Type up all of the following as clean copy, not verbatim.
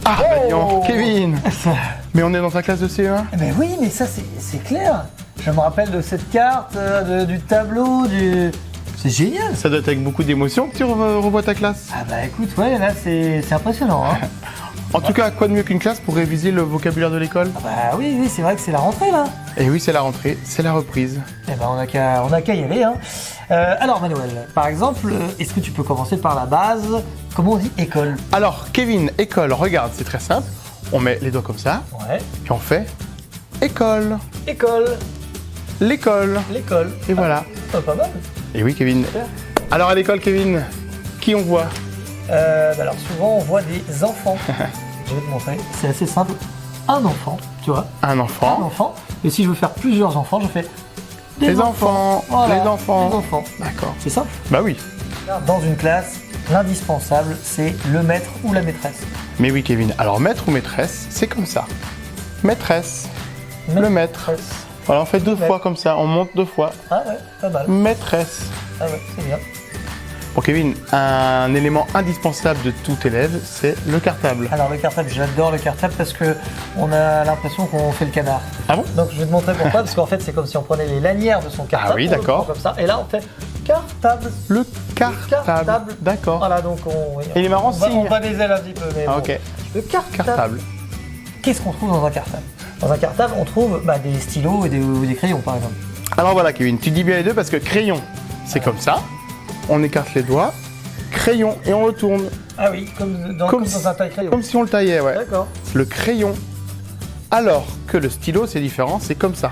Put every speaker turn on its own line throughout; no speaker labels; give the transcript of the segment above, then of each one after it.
Ah, bah dis donc, Kevin. Mais on est dans ta classe de CE1?
Mais oui, mais ça c'est clair. Je me rappelle de cette carte, du tableau, C'est génial.
Ça doit être avec beaucoup d'émotion que tu revois ta classe.
Ah bah écoute, ouais, là c'est impressionnant. Hein.
En tout cas, quoi de mieux qu'une classe pour réviser le vocabulaire de l'école?
Ah bah oui, c'est vrai que c'est la rentrée là.
Et oui, c'est la rentrée, c'est la reprise.
Eh ben on a qu'à y aller. Hein. Alors Manuel, par exemple, est-ce que tu peux commencer par la base? Comment on dit école?
Alors, Kevin, école, regarde, c'est très simple. On met les doigts comme ça,
Ouais.
puis on fait école,
École.
l'école.
L'école.
Et voilà.
Pas mal.
Et oui, Kevin. Alors à l'école, Kevin, qui on voit?
Alors souvent on voit des enfants. Je vais te montrer. C'est assez simple. Un enfant, tu vois.
Un
Un
enfant.
enfant. Et si je veux faire plusieurs enfants, je fais
Les enfants.
Voilà,
Les enfants.
Les enfants.
D'accord.
C'est simple.
Bah oui.
Dans une classe, l'indispensable, c'est le maître ou la maîtresse.
Mais oui, Kevin. Alors maître ou maîtresse, c'est comme ça. Maîtresse. Le maître. Voilà, on fait deux fois comme ça. On monte deux fois.
Ah ouais, pas mal.
Maîtresse.
Ah ouais, c'est bien.
Bon, Kevin, un élément indispensable de tout élève, c'est le cartable.
Alors le cartable, j'adore le cartable parce que on a l'impression qu'on fait le canard.
Ah bon?
Donc je vais te montrer pourquoi, parce qu'en fait c'est comme si on prenait les lanières de son cartable.
Ah oui,
on le
d'accord.
prend comme ça, et là on fait cartable.
Le cartable. D'accord.
Voilà, donc on.
Et il est marrant,
on
signe.
va des ailes un petit peu, mais
Ah,
bon.
ok.
Le cartable.
Cartable.
Qu'est-ce qu'on trouve dans un cartable? Dans un cartable, on trouve des stylos et des crayons, par exemple.
Alors voilà, Kevin, tu dis bien les deux parce que crayon, c'est comme ça. On écarte les doigts. Crayon et on retourne.
Ah oui, comme dans un taille-crayon.
Comme si on le taillait, ouais.
D'accord.
Le crayon. Alors que le stylo, c'est différent, c'est comme ça.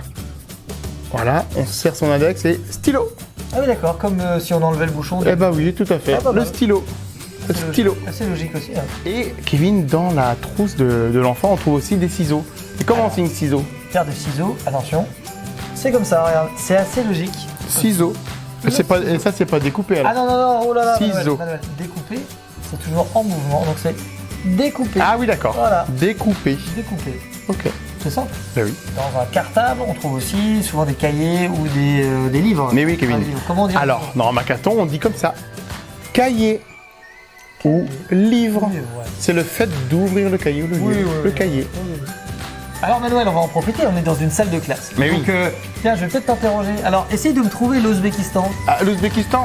Voilà, on serre son index et stylo.
Ah oui, d'accord, comme si on enlevait le bouchon.
Eh ben oui, tout à fait.
Ah, pas
Le
mal.
stylo. Le stylo.
C'est logique aussi. Hein.
Et Kevin, dans la trousse de l'enfant, on trouve aussi des ciseaux. Et comment on signe ciseaux?
Faire des ciseaux, attention. C'est comme ça, regarde. C'est assez logique.
Ciseaux. C'est pas, et ça, c'est pas découpé alors.
Ah non, non, non, oh là là.
Ciseaux.
Manuel, découper, c'est toujours en mouvement, donc c'est découper.
Ah oui, d'accord.
Voilà.
Découpé.
Découper.
Ok.
C'est simple.
Ben oui.
Dans un cartable, on trouve aussi souvent des cahiers ou des livres.
Mais oui, Kevin.
Des livres. Comment on dit?
Alors, dans Macaton, on dit comme ça. Cahier ou livre.
Oui, ouais.
C'est le fait d'ouvrir le cahier ou le livre. Le cahier.
Oui. Alors Manuel, on va en profiter, on est dans une salle de classe.
Mais oui.
Donc tiens, je vais peut-être t'interroger. Alors, essaye de me trouver l'Ouzbékistan.
Ah, l'Ouzbékistan.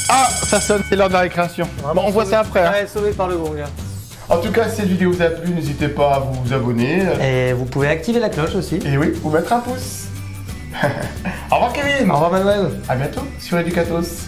Ah, ça sonne, c'est l'heure de la récréation. Bon, on voit ça après. Hein.
Ouais, sauvé par le gong.
En tout cas, si cette vidéo vous a plu, n'hésitez pas à vous abonner.
Et vous pouvez activer la cloche aussi.
Et oui, vous mettre un pouce. Au revoir, Kevin.
Au revoir Manuel.
À bientôt sur Educatos.